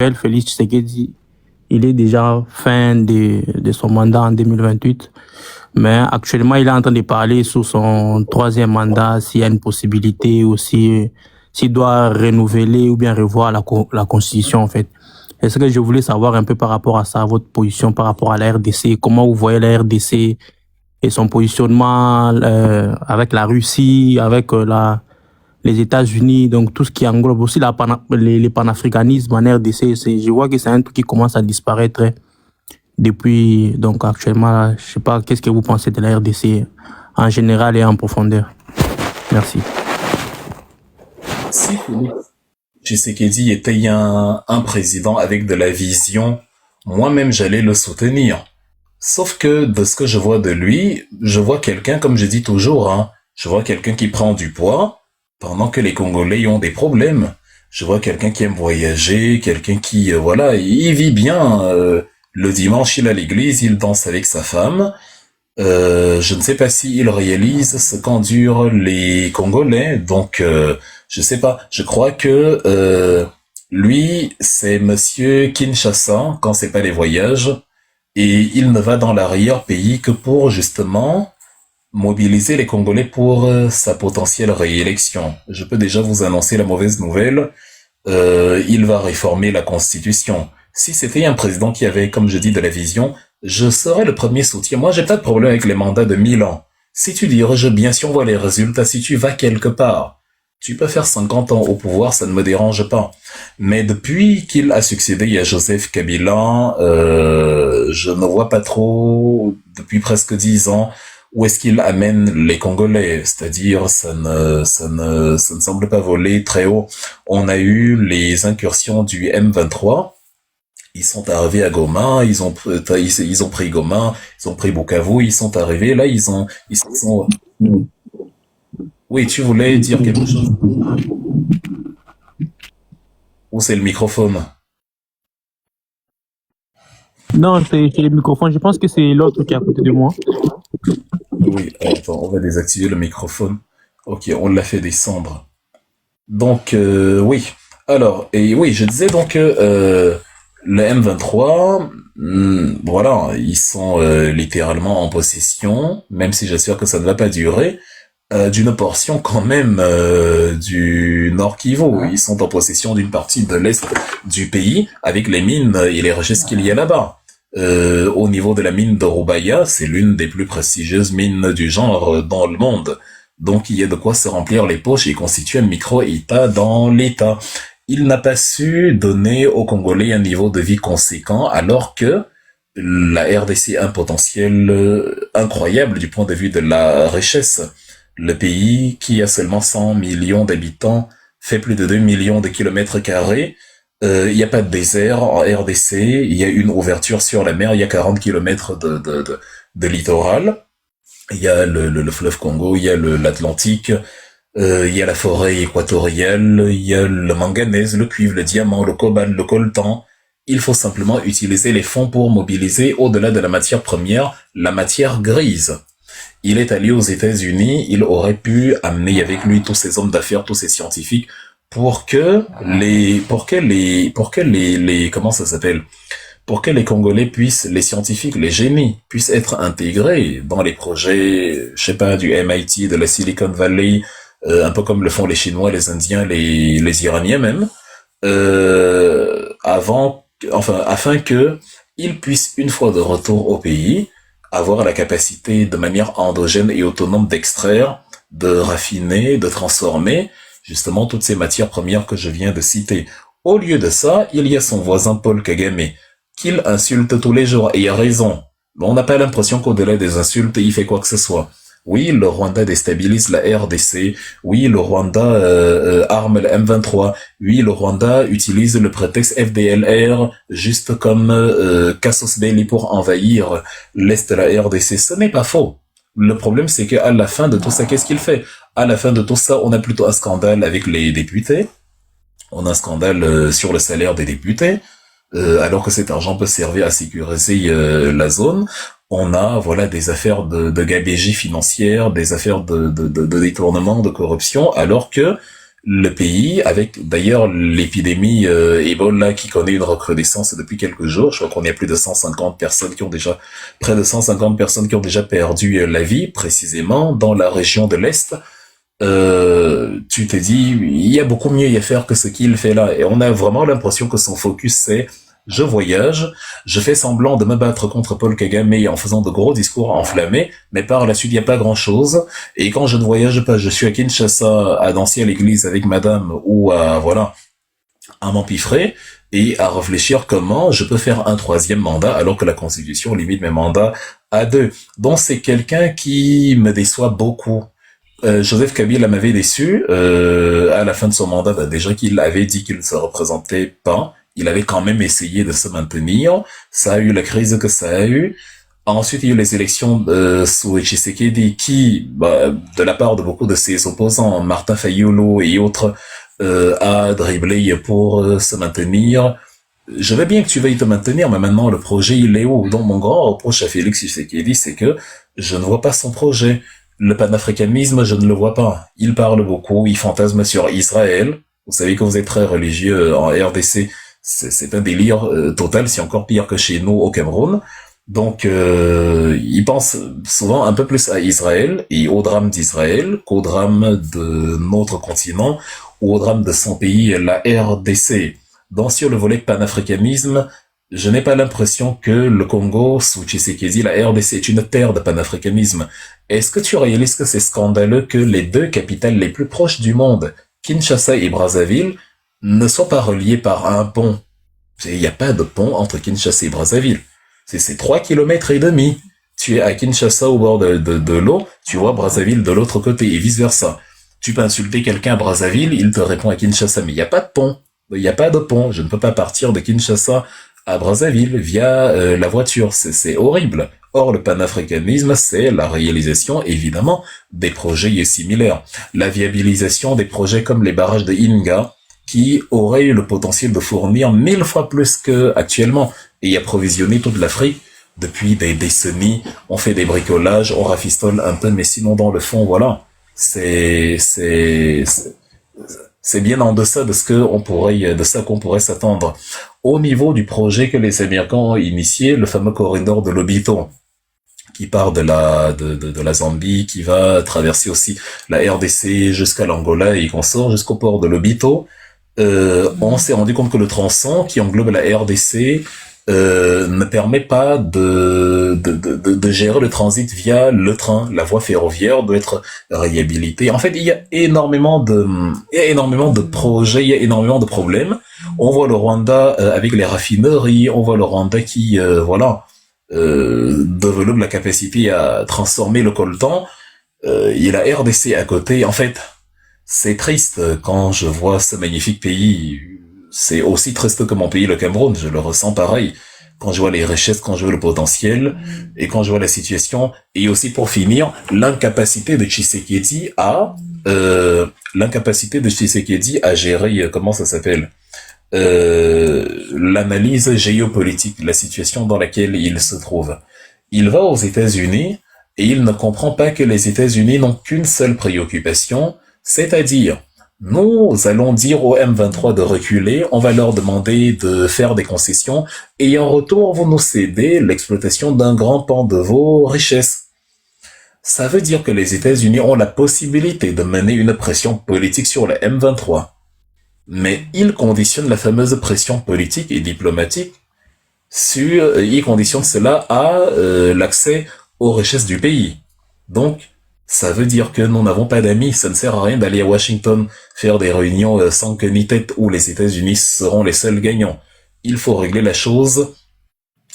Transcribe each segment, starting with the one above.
Félix Tshisekedi, il est déjà fin de son mandat en 2028, mais actuellement, il est en train de parler sur son troisième mandat, s'il y a une possibilité ou s'il doit renouveler ou bien revoir la Constitution, en fait. Est-ce que je voulais savoir un peu par rapport à ça, votre position par rapport à la RDC, comment vous voyez la RDC et son positionnement avec la Russie, avec les États-Unis, donc tout ce qui englobe aussi les panafricanismes en RDC, je vois que c'est un truc qui commence à disparaître depuis, donc actuellement, je sais pas, qu'est-ce que vous pensez de la RDC en général et en profondeur? Merci. Si Félix Tshisekedi était un président avec de la vision, moi-même j'allais le soutenir. Sauf que de ce que je vois de lui, je vois quelqu'un, comme je dis toujours, hein, je vois quelqu'un qui prend du poids pendant que les Congolais ont des problèmes. Je vois quelqu'un qui aime voyager, quelqu'un qui, voilà, il vit bien. Le dimanche, il est à l'église, il danse avec sa femme. Je ne sais pas s'il réalise ce qu'endurent les Congolais, donc je sais pas. Je crois que lui, c'est Monsieur Kinshasa quand c'est pas les voyages, et il ne va dans l'arrière-pays que pour justement mobiliser les Congolais pour sa potentielle réélection. Je peux déjà vous annoncer la mauvaise nouvelle. Il va réformer la Constitution. Si c'était un président qui avait, comme je dis, de la vision, je serais le premier soutien. Moi, j'ai pas de problème avec les mandats de 1000 ans. Si tu diriges bien, si on voit les résultats, si tu vas quelque part, tu peux faire 50 ans au pouvoir, ça ne me dérange pas. Mais depuis qu'il a succédé à Joseph Kabila, je ne vois pas trop, depuis presque 10 ans, où est-ce qu'il amène les Congolais. C'est-à-dire, ça ne semble pas voler très haut. On a eu les incursions du M23. Ils sont arrivés à Goma, ils ont pris Goma, ils ont pris Bukavu, ils sont arrivés, là, ils se sont... Oui, tu voulais dire quelque chose? Ou c'est le microphone? Non, c'est le microphone. Je pense que c'est l'autre qui est à côté de moi. Oui, attends, on va désactiver le microphone. Ok, on l'a fait descendre. Donc, oui. Alors, et oui, je disais donc que le M23, voilà, ils sont littéralement en possession, même si j'espère que ça ne va pas durer, d'une portion quand même du Nord Kivu. Ils sont en possession d'une partie de l'Est du pays, avec les mines et les richesses qu'il y a là-bas. Au niveau de la mine de Rubaya, c'est l'une des plus prestigieuses mines du genre dans le monde. Donc il y a de quoi se remplir les poches et constituer un micro-État dans l'État. Il n'a pas su donner aux Congolais un niveau de vie conséquent, alors que la RDC a un potentiel incroyable du point de vue de la richesse. Le pays, qui a seulement 100 millions d'habitants, fait plus de 2 millions de kilomètres carrés. Il n'y a pas de désert en RDC, il y a une ouverture sur la mer, il y a 40 kilomètres de littoral. Il y a le fleuve Congo, il y a l'Atlantique, il y a la forêt équatoriale, il y a le manganèse, le cuivre, le diamant, le cobalt, le coltan. Il faut simplement utiliser les fonds pour mobiliser, au-delà de la matière première, la matière grise. Il est allé aux États-Unis, il aurait pu amener avec lui tous ces hommes d'affaires, tous ces scientifiques, comment ça s'appelle? Pour que les Congolais puissent, les scientifiques, les génies, puissent être intégrés dans les projets, je sais pas, du MIT, de la Silicon Valley, un peu comme le font les Chinois, les Indiens, les Iraniens même, afin que ils puissent, une fois de retour au pays, avoir la capacité de manière endogène et autonome d'extraire, de raffiner, de transformer, justement, toutes ces matières premières que je viens de citer. Au lieu de ça, il y a son voisin Paul Kagame, qu'il insulte tous les jours, et il a raison. Mais on n'a pas l'impression qu'au-delà des insultes, il fait quoi que ce soit. Oui, le Rwanda déstabilise la RDC. Oui, le Rwanda arme le M23. Oui, le Rwanda utilise le prétexte FDLR juste comme casus belli pour envahir l'Est de la RDC. Ce n'est pas faux. Le problème, c'est qu'à la fin de tout ça, qu'est-ce qu'il fait? À la fin de tout ça, on a plutôt un scandale avec les députés. On a un scandale sur le salaire des députés. Alors que cet argent peut servir à sécuriser la zone. On a voilà des affaires de gabegie financière, des affaires de détournement, de corruption, alors que le pays, avec d'ailleurs l'épidémie Ebola qui connaît une recrudescence depuis quelques jours. Je crois qu'on est à plus de 150 personnes qui ont déjà, près de 150 personnes qui ont déjà perdu la vie, précisément dans la région de l'Est. Tu te dis, il y a beaucoup mieux à faire que ce qu'il fait là. Et on a vraiment l'impression que son focus c'est je voyage, je fais semblant de me battre contre Paul Kagame en faisant de gros discours enflammés, mais par la suite, il n'y a pas grand-chose. Et quand je ne voyage pas, je suis à Kinshasa, à danser à l'église avec madame ou à m'empiffrer et à réfléchir comment je peux faire un troisième mandat alors que la Constitution limite mes mandats à 2. Donc c'est quelqu'un qui me déçoit beaucoup. Joseph Kabila m'avait déçu à la fin de son mandat, déjà qu'il avait dit qu'il ne se représentait pas. Il avait quand même essayé de se maintenir. Ça a eu la crise que ça a eu. Ensuite, il y a eu les élections sous Tshisekedi qui, de la part de beaucoup de ses opposants, Martin Fayulu et autres, a dribblé pour se maintenir. Je veux bien que tu veuilles te maintenir, mais maintenant le projet il est où? Donc mon grand reproche à Félix Tshisekedi, c'est que je ne vois pas son projet. Le panafricanisme, je ne le vois pas. Il parle beaucoup, il fantasme sur Israël. Vous savez que vous êtes très religieux en RDC. C'est un délire total, c'est encore pire que chez nous au Cameroun. Donc, il pense souvent un peu plus à Israël et au drame d'Israël qu'au drame de notre continent ou au drame de son pays, la RDC. Donc, sur le volet panafricanisme, je n'ai pas l'impression que le Congo, sous Tshisekedi, la RDC est une terre de panafricanisme. Est-ce que tu réalises que c'est scandaleux que les deux capitales les plus proches du monde, Kinshasa et Brazzaville, ne soient pas reliés par un pont? Il n'y a pas de pont entre Kinshasa et Brazzaville. C'est 3 kilomètres et demi. Tu es à Kinshasa au bord de l'eau, tu vois Brazzaville de l'autre côté et vice versa. Tu peux insulter quelqu'un à Brazzaville, il te répond à Kinshasa, mais il n'y a pas de pont. Il n'y a pas de pont. Je ne peux pas partir de Kinshasa à Brazzaville via la voiture. C'est horrible. Or, le panafricanisme, c'est la réalisation, évidemment, des projets similaires. La viabilisation des projets comme les barrages de Inga, qui auraient le potentiel de fournir 1000 fois plus qu'actuellement et approvisionner toute l'Afrique depuis des décennies. On fait des bricolages, on rafistole un peu, mais sinon dans le fond, voilà, c'est bien en deçà de ça qu'on pourrait s'attendre. Au niveau du projet que les Américains ont initié, le fameux corridor de Lobito, qui part de la Zambie, qui va traverser aussi la RDC jusqu'à l'Angola et qu'on sort jusqu'au port de Lobito. On s'est rendu compte que le tronçon qui englobe la RDC ne permet pas de gérer le transit via le train. La voie ferroviaire doit être réhabilitée. En fait, il y a énormément de projets, il y a énormément de problèmes. On voit le Rwanda avec les raffineries, on voit le Rwanda qui, développe la capacité à transformer le coltan. Il y a la RDC à côté. En fait, c'est triste quand je vois ce magnifique pays. C'est aussi triste que mon pays, le Cameroun. Je le ressens pareil. Quand je vois les richesses, quand je vois le potentiel, et quand je vois la situation. Et aussi pour finir, l'incapacité de Tshisekedi à gérer, comment ça s'appelle? L'analyse géopolitique, la situation dans laquelle il se trouve. Il va aux États-Unis et il ne comprend pas que les États-Unis n'ont qu'une seule préoccupation, c'est-à-dire, nous allons dire au M23 de reculer, on va leur demander de faire des concessions, et en retour, vous nous cédez l'exploitation d'un grand pan de vos richesses. Ça veut dire que les États-Unis ont la possibilité de mener une pression politique sur le M23. Mais ils conditionnent la fameuse pression politique et diplomatique ils conditionnent cela à l'accès aux richesses du pays. Donc, ça veut dire que nous n'avons pas d'amis. Ça ne sert à rien d'aller à Washington faire des réunions sans queue ni tête où les États-Unis seront les seuls gagnants. Il faut régler la chose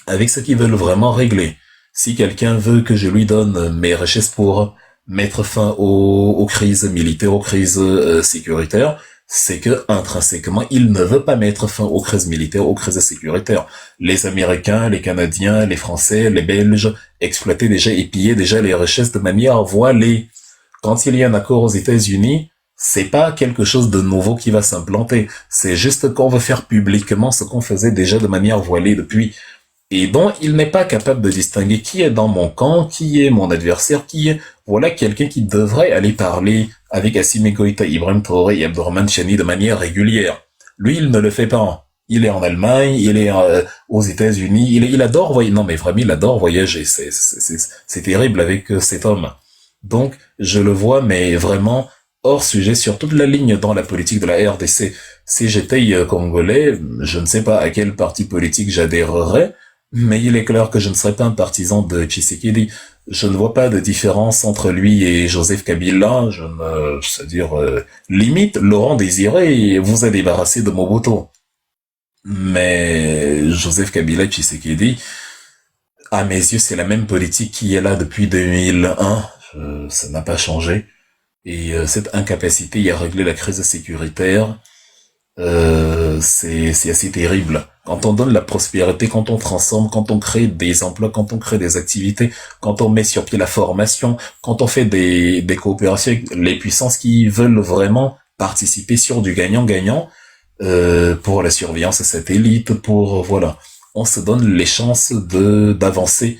avec ce qu'ils veulent vraiment régler. Si quelqu'un veut que je lui donne mes richesses pour mettre fin aux crises militaires, aux crises sécuritaires, c'est que intrinsèquement, il ne veut pas mettre fin aux crises militaires, aux crises sécuritaires. Les Américains, les Canadiens, les Français, les Belges exploitaient déjà et pillaient déjà les richesses de manière voilée. Quand il y a un accord aux États-Unis, c'est pas quelque chose de nouveau qui va s'implanter. C'est juste qu'on veut faire publiquement ce qu'on faisait déjà de manière voilée depuis. et dont il n'est pas capable de distinguer qui est dans mon camp, qui est mon adversaire, qui est, voilà quelqu'un qui devrait aller parler avec Assimi Goïta, Ibrahim Traoré et Abdourahmane Chani de manière régulière. Lui, il ne le fait pas. Il est en Allemagne, il est aux États-Unis, il adore voyager. Non, mais vraiment, il adore voyager. C'est terrible avec cet homme. Donc, je le vois, mais vraiment hors sujet sur toute la ligne dans la politique de la RDC. Si j'étais congolais, je ne sais pas à quel parti politique j'adhérerais, mais il est clair que je ne serais pas un partisan de Tshisekedi. Je ne vois pas de différence entre lui et Joseph Kabila. C'est-à-dire, limite, Laurent Désiré vous a débarrassé de Mobutu. Mais Joseph Kabila et Tshisekedi, à mes yeux, c'est la même politique qui est là depuis 2001. Ça n'a pas changé. Et cette incapacité à régler la crise sécuritaire, c'est assez terrible. Quand on donne la prospérité, quand on transforme, quand on crée des emplois, quand on crée des activités, quand on met sur pied la formation, quand on fait des coopérations avec les puissances qui veulent vraiment participer sur du gagnant-gagnant, pour la surveillance satellite, pour voilà, on se donne les chances d'avancer.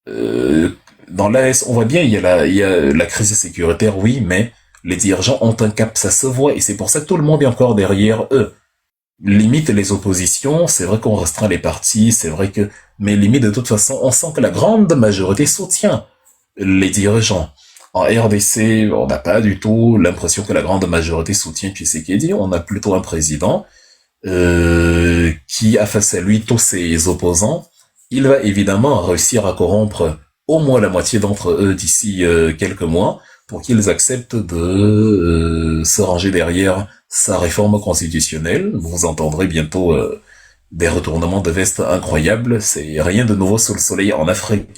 Dans l'AS, on voit bien il y a la crise sécuritaire, oui, mais les dirigeants ont un cap, ça se voit, et c'est pour ça que tout le monde est encore derrière eux. Limite les oppositions, c'est vrai qu'on restreint les partis, c'est vrai que, mais limite de toute façon, on sent que la grande majorité soutient les dirigeants. En RDC, on n'a pas du tout l'impression que la grande majorité soutient Tshisekedi. On a plutôt un président qui a face à lui tous ses opposants. Il va évidemment réussir à corrompre au moins la moitié d'entre eux d'ici quelques mois pour qu'ils acceptent de se ranger derrière sa réforme constitutionnelle. Vous entendrez bientôt des retournements de veste incroyables. C'est rien de nouveau sous le soleil en Afrique.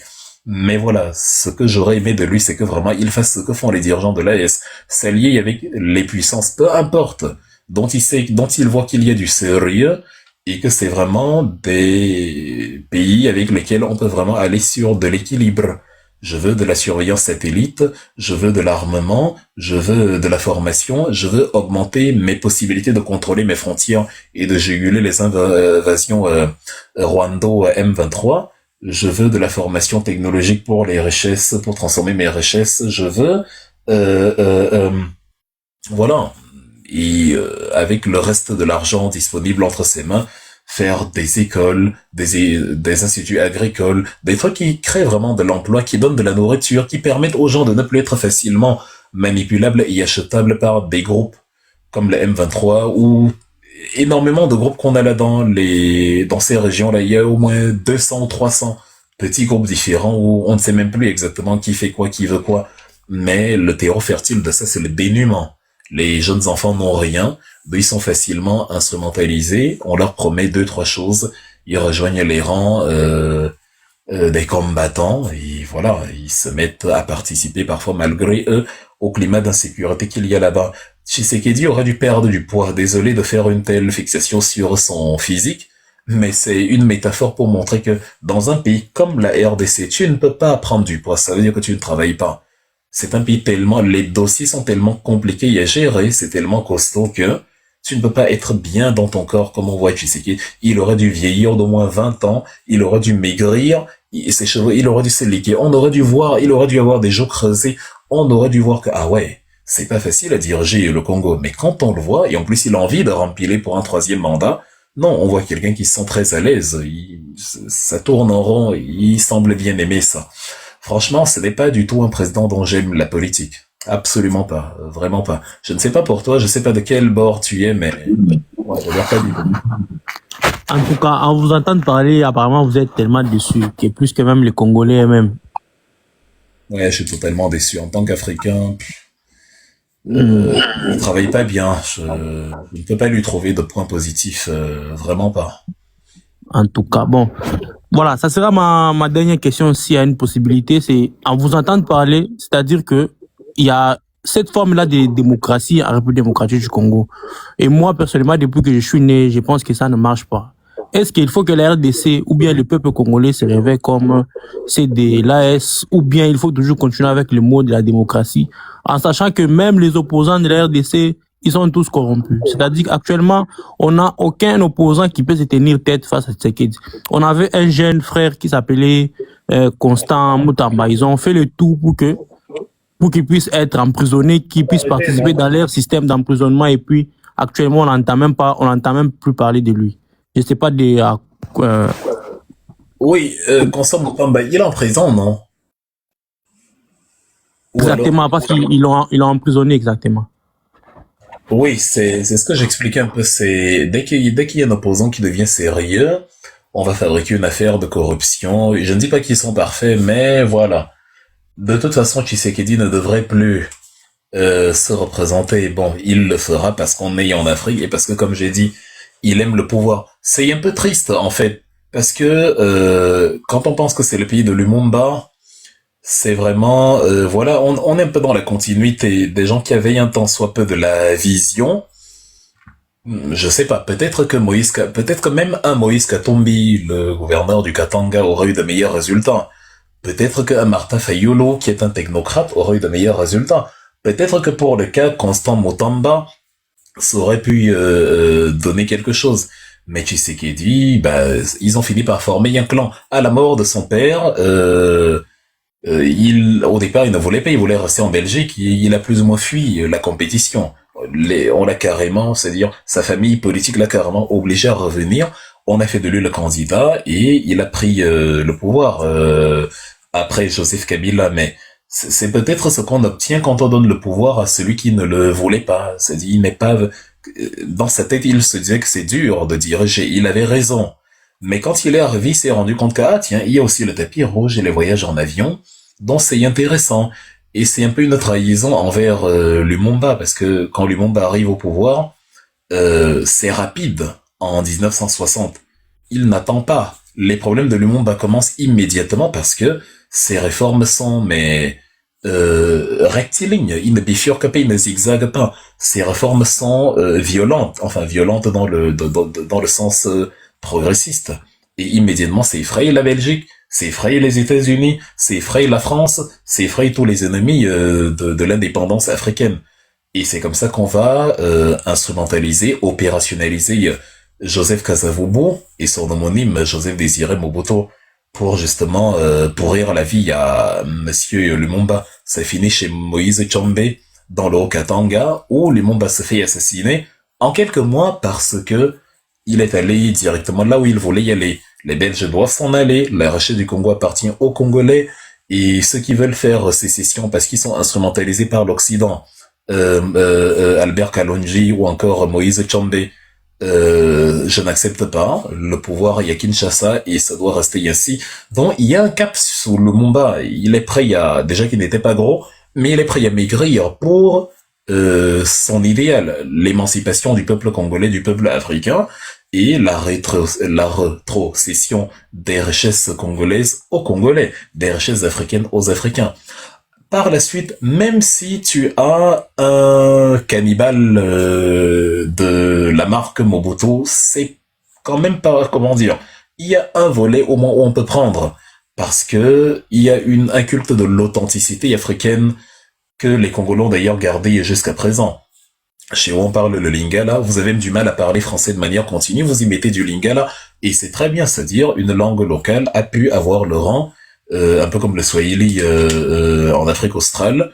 Mais voilà, ce que j'aurais aimé de lui, c'est que vraiment il fasse ce que font les dirigeants de l'AS, s'allier avec les puissances, peu importe, dont il voit qu'il y a du sérieux, et que c'est vraiment des pays avec lesquels on peut vraiment aller sur de l'équilibre. Je veux de la surveillance satellite, je veux de l'armement, je veux de la formation, je veux augmenter mes possibilités de contrôler mes frontières et de juguler les invasions Rwando M23. Je veux de la formation technologique pour les richesses, pour transformer mes richesses. Je veux, voilà. Et avec le reste de l'argent disponible entre ses mains, faire des écoles, des instituts agricoles, des trucs qui créent vraiment de l'emploi, qui donnent de la nourriture, qui permettent aux gens de ne plus être facilement manipulables et achetables par des groupes comme le M23 ou énormément de groupes qu'on a là dans ces régions-là. Il y a au moins 200 ou 300 petits groupes différents où on ne sait même plus exactement qui fait quoi, qui veut quoi. Mais le terreau fertile de ça, c'est le dénuement. Les jeunes enfants n'ont rien, ils sont facilement instrumentalisés. On leur promet 2-3 choses. Ils rejoignent les rangs des combattants et voilà, ils se mettent à participer parfois malgré eux au climat d'insécurité qu'il y a là-bas. Tshisekedi aurait dû perdre du poids. Désolé de faire une telle fixation sur son physique, mais c'est une métaphore pour montrer que dans un pays comme la RDC, tu ne peux pas prendre du poids. Ça veut dire que tu ne travailles pas. C'est un pays tellement, les dossiers sont tellement compliqués à gérer, c'est tellement costaud que tu ne peux pas être bien dans ton corps comme on voit Tshisekedi. Il aurait dû vieillir d'au moins 20 ans, il aurait dû maigrir, ses cheveux, il aurait dû se liquer. On aurait dû voir, il aurait dû avoir des joues creusées. On aurait dû voir que, ah ouais, c'est pas facile à diriger le Congo. Mais quand on le voit, et en plus il a envie de rempiler pour un 3e mandat, non, on voit quelqu'un qui se sent très à l'aise. Ça tourne en rond, il semble bien aimer ça. Franchement, ce n'est pas du tout un président dont j'aime la politique. Absolument pas, vraiment pas. Je ne sais pas pour toi, je sais pas de quel bord tu es, mais ouais, je pas du tout. En tout cas, en vous entendant parler, apparemment, vous êtes tellement déçu, que plus que même les Congolais eux-mêmes. Ouais, je suis totalement déçu. En tant qu'Africain, il travaille pas bien. Je ne peux pas lui trouver de points positifs, vraiment pas. En tout cas, bon. Voilà, ça sera ma dernière question s'il y a une possibilité, c'est en vous entendant parler, c'est-à-dire que il y a cette forme-là de démocratie en République démocratique du Congo. Et moi, personnellement, depuis que je suis né, je pense que ça ne marche pas. Est-ce qu'il faut que la RDC ou bien le peuple congolais se réveille comme c'est de l'AS ou bien il faut toujours continuer avec le mot de la démocratie en sachant que même les opposants de la RDC ils sont tous corrompus. C'est-à-dire qu'actuellement, on n'a aucun opposant qui peut se tenir tête face à Tshisekedi. On avait un jeune frère qui s'appelait Constant Moutamba. Ils ont fait le tout pour qu'il puisse être emprisonné, qu'il puisse participer dans leur système d'emprisonnement. Et puis, actuellement, on n'entend même plus parler de lui. Je sais pas Oui, Constant Mutamba, il est en prison, non? Ou alors? exactement, parce qu'ils l'ont emprisonné exactement. Oui, c'est ce que j'expliquais un peu. C'est dès qu'il y a un opposant qui devient sérieux, on va fabriquer une affaire de corruption. Je ne dis pas qu'ils sont parfaits, mais voilà. De toute façon, Tshisekedi ne devrait plus se représenter. Bon, il le fera parce qu'on est en Afrique et parce que, comme j'ai dit, il aime le pouvoir. C'est un peu triste, en fait, parce que quand on pense que c'est le pays de Lumumba, c'est vraiment, voilà, on est un peu dans la continuité des gens qui avaient un tant soit peu de la vision. Je sais pas, peut-être que même un Moïse Katumbi, le gouverneur du Katanga, aurait eu de meilleurs résultats. Peut-être qu'un Martin Fayulu, qui est un technocrate, aurait eu de meilleurs résultats. Peut-être que pour le cas Constant Mutamba, ça aurait pu donner quelque chose. Mais Tshisekedi, bah, ils ont fini par former un clan. À la mort de son père, au départ, il ne voulait pas, il voulait rester en Belgique. Il a plus ou moins fui la compétition. On l'a carrément, c'est-à-dire sa famille politique l'a carrément obligé à revenir. On a fait de lui le candidat et il a pris le pouvoir après Joseph Kabila. Mais c'est peut-être ce qu'on obtient quand on donne le pouvoir à celui qui ne le voulait pas. C'est-à-dire, il n'est pas dans sa tête, il se disait que c'est dur de diriger. Il avait raison. Mais quand il est arrivé, il s'est rendu compte que, ah tiens, il y a aussi le tapis rouge et les voyages en avion, donc c'est intéressant. Et c'est un peu une trahison envers Lumumba, parce que quand Lumumba arrive au pouvoir, c'est rapide en 1960. Il n'attend pas. Les problèmes de Lumumba commencent immédiatement parce que ses réformes sont, rectilignes. Il ne bifurque pas, il ne zigzague pas. Ses réformes sont violentes, enfin violentes dans le sens progressiste. Et immédiatement, c'est effrayé la Belgique, c'est effrayé les États-Unis, c'est effrayé la France, c'est effrayé tous les ennemis de l'indépendance africaine. Et c'est comme ça qu'on va instrumentaliser, opérationnaliser Joseph Kasavubu et son homonyme Joseph Désiré Mobutu pour justement pourrir la vie à Monsieur Lumumba. Ça finit chez Moïse Tshombe dans le Haut-Katanga où Lumumba se fait assassiner en quelques mois parce que il est allé directement là où il voulait y aller. Les Belges doivent s'en aller, la richesse du Congo appartient aux Congolais, et ceux qui veulent faire sécession parce qu'ils sont instrumentalisés par l'Occident, Albert Kalonji ou encore Moïse Tshombe, je n'accepte pas. Le pouvoir est à Kinshasa et ça doit rester ainsi. Donc il y a un cap sous le Lumumba. Il est prêt déjà qu'il n'était pas gros, mais il est prêt à maigrir pour son idéal, l'émancipation du peuple congolais, du peuple africain, et la rétrocession des richesses congolaises aux Congolais, des richesses africaines aux Africains. Par la suite, même si tu as un cannibale de la marque Mobutu, c'est quand même pas, comment dire, il y a un volet au moins où on peut prendre, parce que il y a un culte de l'authenticité africaine que les Congolais ont d'ailleurs gardé jusqu'à présent. Chez où on parle le lingala, vous avez même du mal à parler français de manière continue, vous y mettez du lingala, et c'est très bien, c'est-à-dire une langue locale a pu avoir le rang, un peu comme le swahili en Afrique australe,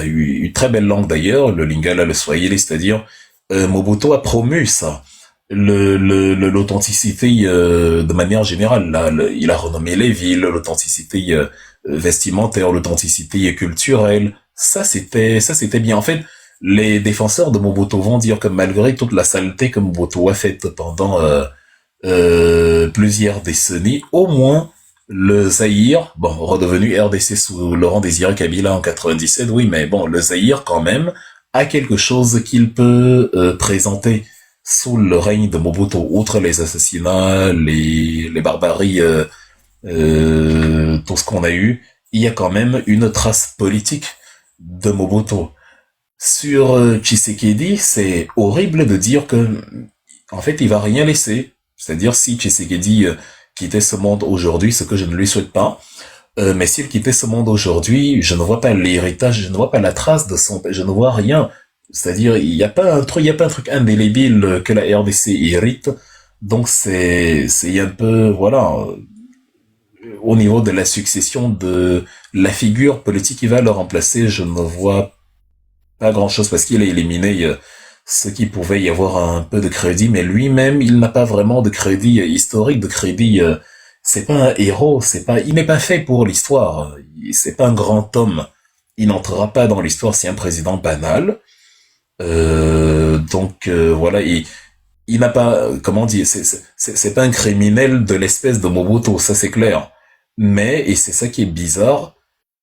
une très belle langue d'ailleurs, le lingala, le swahili, c'est-à-dire Mobutu a promu ça, l'authenticité de manière générale. Là, il a renommé les villes, l'authenticité vestimentaire, l'authenticité culturelle. Ça c'était bien. En fait, les défenseurs de Mobutu vont dire que malgré toute la saleté que Mobutu a faite pendant plusieurs décennies, au moins le Zaïre, bon, redevenu RDC sous Laurent Désiré Kabila en 97, oui, mais bon, le Zaïre quand même a quelque chose qu'il peut présenter sous le règne de Mobutu, outre les assassinats, les barbaries, tout ce qu'on a eu, il y a quand même une trace politique de Mobutu. Sur Tshisekedi, c'est horrible de dire que, en fait, il va rien laisser. C'est-à-dire, si Tshisekedi quittait ce monde aujourd'hui, ce que je ne lui souhaite pas, mais s'il quittait ce monde aujourd'hui, je ne vois pas l'héritage, je ne vois pas la trace de son père, je ne vois rien. C'est-à-dire, il y a pas un truc indélébile que la RDC hérite. Donc c'est un peu, voilà, au niveau de la succession de la figure politique qui va le remplacer, je ne vois pas grand-chose parce qu'il a éliminé ce qui pouvait y avoir un peu de crédit, mais lui-même, il n'a pas vraiment de crédit historique, de crédit. C'est pas un héros, il n'est pas fait pour l'histoire. C'est pas un grand homme. Il n'entrera pas dans l'histoire, c'est un président banal. Voilà, il n'a pas, comment dire, c'est pas un criminel de l'espèce de Mobutu, ça c'est clair. Mais, et c'est ça qui est bizarre,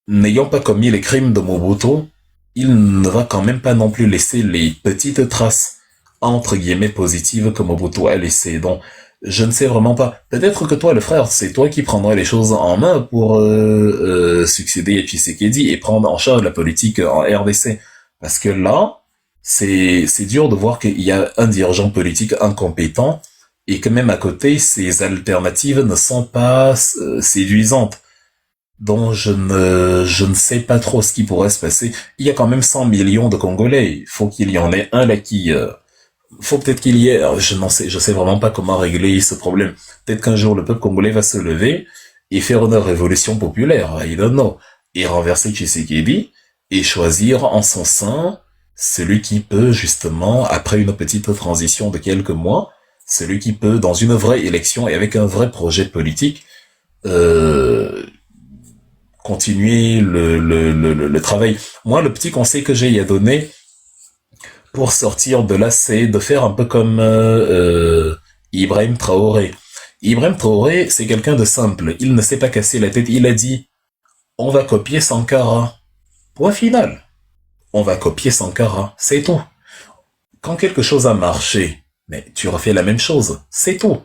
n'ayant pas commis les crimes de Mobutu, il ne va quand même pas non plus laisser les petites traces, entre guillemets, positives que Mobutu a laissées. Donc, je ne sais vraiment pas. Peut-être que toi, le frère, c'est toi qui prendrais les choses en main pour succéder à Tshisekedi et prendre en charge la politique en RDC. Parce que là, c'est dur de voir qu'il y a un dirigeant politique incompétent et que même à côté, ses alternatives ne sont pas séduisantes. Donc je ne sais pas trop ce qui pourrait se passer. Il y a quand même 100 millions de Congolais. Il faut qu'il y en ait un là qui... faut peut-être qu'il y ait... je sais vraiment pas comment régler ce problème. Peut-être qu'un jour le peuple congolais va se lever et faire une révolution populaire. I don't know. Et renverser Tshisekedi et choisir en son sein celui qui peut justement, après une petite transition de quelques mois, celui qui peut, dans une vraie élection et avec un vrai projet politique, euh, continuer le travail. Moi, le petit conseil que j'ai à donner pour sortir de là, c'est de faire un peu comme Ibrahim Traoré. Ibrahim Traoré, c'est quelqu'un de simple. Il ne s'est pas cassé la tête. Il a dit, on va copier Sankara. Point final. On va copier Sankara. C'est tout. Quand quelque chose a marché, mais tu refais la même chose. C'est tout.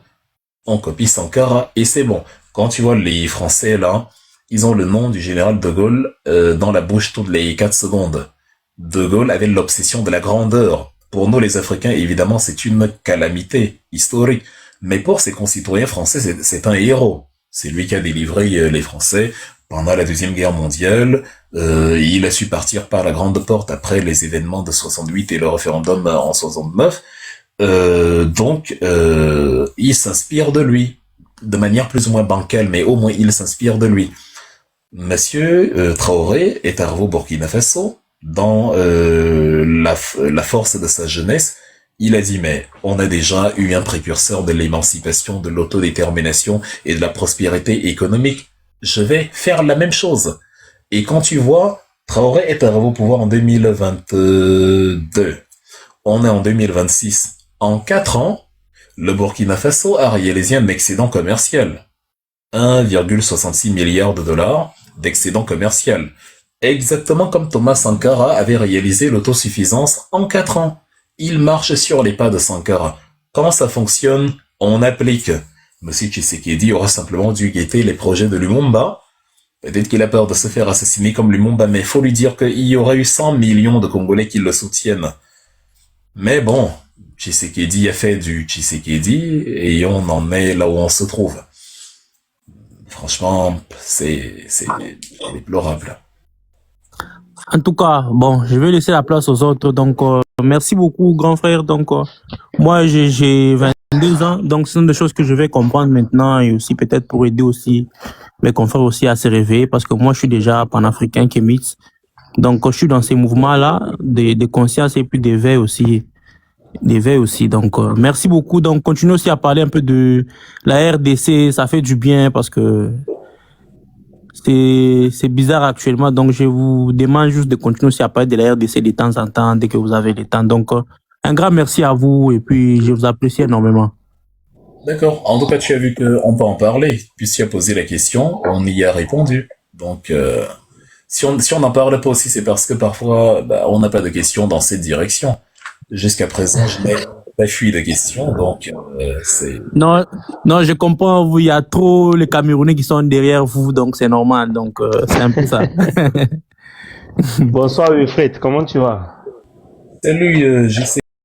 On copie Sankara et c'est bon. Quand tu vois les Français là, ils ont le nom du général de Gaulle dans la bouche toutes les 4 secondes. De Gaulle avait l'obsession de la grandeur. Pour nous les Africains, évidemment, c'est une calamité historique. Mais pour ses concitoyens français, c'est un héros. C'est lui qui a délivré les Français pendant la Deuxième Guerre mondiale. Il a su partir par la grande porte après les événements de 68 et le référendum en 69. Il s'inspire de lui, de manière plus ou moins bancale, mais au moins il s'inspire de lui. Monsieur Traoré est arrivé au Burkina Faso dans la force de sa jeunesse. Il a dit, mais on a déjà eu un précurseur de l'émancipation, de l'autodétermination et de la prospérité économique. Je vais faire la même chose. Et quand tu vois, Traoré est arrivé au pouvoir en 2022. On est en 2026. En 4 ans, le Burkina Faso a réalisé un excédent commercial. 1,66 milliard de dollars d'excédent commercial. Exactement comme Thomas Sankara avait réalisé l'autosuffisance en 4 ans. Il marche sur les pas de Sankara. Comment ça fonctionne? On applique. Monsieur Tshisekedi aura simplement dû guetter les projets de Lumumba. Peut-être qu'il a peur de se faire assassiner comme Lumumba, mais il faut lui dire qu'il y aura eu 100 millions de Congolais qui le soutiennent. Mais bon, Tshisekedi a fait du Tshisekedi et on en est là où on se trouve. Franchement, c'est déplorable. En tout cas, bon, je vais laisser la place aux autres. Donc, merci beaucoup, grand frère. Donc, moi, j'ai 22 ans. Donc, ce sont des choses que je vais comprendre maintenant et aussi peut-être pour aider aussi mes confrères aussi à se réveiller parce que moi, je suis déjà panafricain qui est mix. Donc, je suis dans ces mouvements-là de conscience et puis d'éveil aussi. Donc, merci beaucoup. Donc, continuez aussi à parler un peu de la RDC. Ça fait du bien parce que c'est bizarre actuellement. Donc, je vous demande juste de continuer aussi à parler de la RDC de temps en temps, dès que vous avez le temps. Donc, un grand merci à vous et puis je vous apprécie énormément. D'accord. En tout cas, tu as vu qu'on peut en parler. Puis tu as posé la question, on y a répondu. Donc, si on n'en parle pas aussi, c'est parce que parfois, on n'a pas de questions dans cette direction. Jusqu'à présent, je n'ai pas fui de questions, donc c'est... Non, non, je comprends. Il y a trop les Camerounais qui sont derrière vous, donc c'est normal. Donc, c'est un peu ça. Bonsoir Wilfred, comment tu vas? Salut, JC.